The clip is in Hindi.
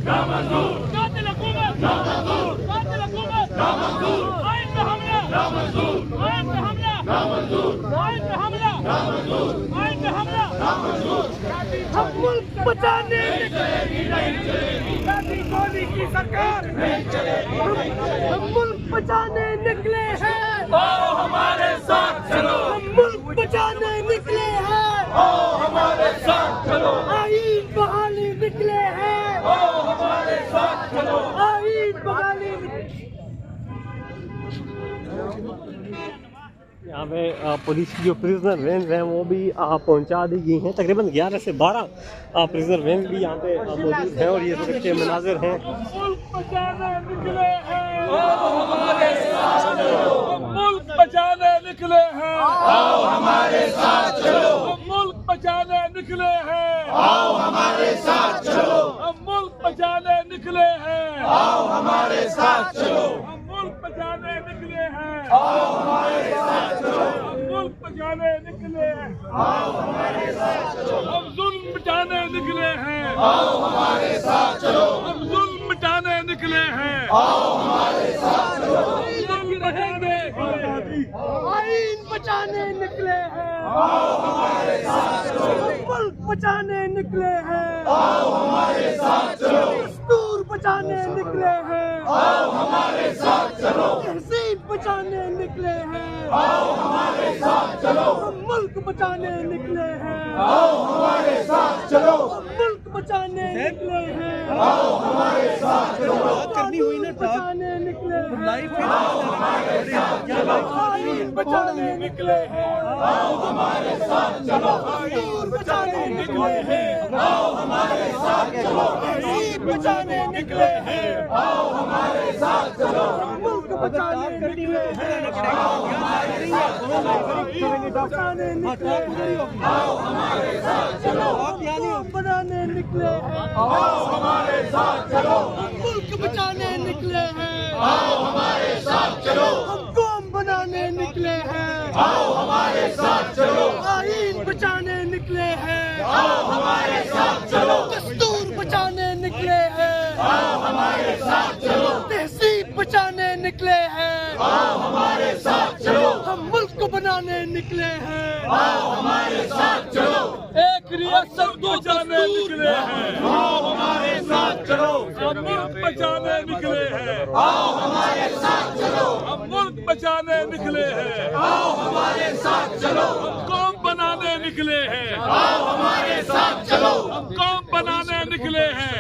कातिल हुकूमत, कातिल हुकूमत, आइन पे हमला, आइन पे हमला, आइन पे हमला, आइन पे हमला। हम मुल्क बचाने मोदी की सरकार, हम मुल्क बचाने निकले हैं। आओ हमारे साथ चलो, हम मुल्क बचाने निकले हैं। आओ हमारे साथ चलो, आईन बहाली निकले हैं। आओ हमारे साथ चलो। आईन बहाली यहाँ पे पुलिस की जो प्रिजनर वैन है वो भी पहुँचा दी गई हैं। तकरीबन 11 से 12 प्रिजनर वैन भी यहाँ पे मौजूद हैं और ये वक्त के मनाजिर हैं। मुल्क बचाने निकले हैं। आओ हमारे साथ चलो, मुल्क बचाने निकले हैं। आओ हमारे साथ चलो, मुल्क बचाने निकले हैं। आओ हमारे साथ चलो, हम मुल्क बचाने निकले हैं। आओ हमारे साथ चलो, हम मुल्क बचाने निकले हैं। आओ हमारे साथ चलो, हम मुल्क बचाने निकले हैं। आओ हमारे साथ चलो, हम जुल्म मिटाने निकले हैं। आओ हमारे साथ चलो, हम जुल्म मिटाने निकले हैं। आओ हमारे साथ चलो, जुल्म बचाने, आईन बचाने निकले हैं। आओ हमारे साथ चलो, मुल्क बचाने निकले हैं। आओ हमारे साथ चलो, दस्तूर बचाने निकले हैं। आओ हमारे साथ चलो, तहजीब बचाने निकले हैं। आओ हमारे साथ चलो, हम मुल्क बचाने निकले हैं। आओ हमारे साथ चलो, हम मुल्क बचाने निकले हैं। आओ हमारे साथ चलो, करनी हुई ना बचाने निकले हैं। आईन बचाने निकले हैं। आओ हमारे साथ चलो, दस्तूर बचाने निकले हैं। आओ हमारे साथ चलो, तहजीब बचाने निकले हैं। आओ हमारे साथ चलो, मुल्क बचाने निकले हैं। बचाने निकले हैं। आओ हमारे साथ चलो, कौम बनाने निकले हैं। आओ हमारे साथ चलो, मुल्क बचाने निकले हैं। आओ हमारे साथ चलो, हम कौम बनाने निकले हैं। आओ हमारे साथ चलो, आईन बचाने निकले हैं। आओ हमारे साथ चलो, दस्तूर बचाने निकले हैं। आओ हमारे साथ चलो, तहजीब बचाने निकले हैं। आओ हमारे साथ चलो, हम मुल्क बनाने निकले हैं। आओ हमारे साथ चलो, एक रियासत बचाने निकले हैं। आओ हमारे साथ चलो, हम मुल्क बचाने निकले हैं। आओ हमारे साथ चलो, हम मुल्क बचाने निकले हैं। आओ हमारे साथ चलो, हम कौम बनाने निकले हैं। आओ हमारे साथ चलो, हम कौम बनाने निकले हैं।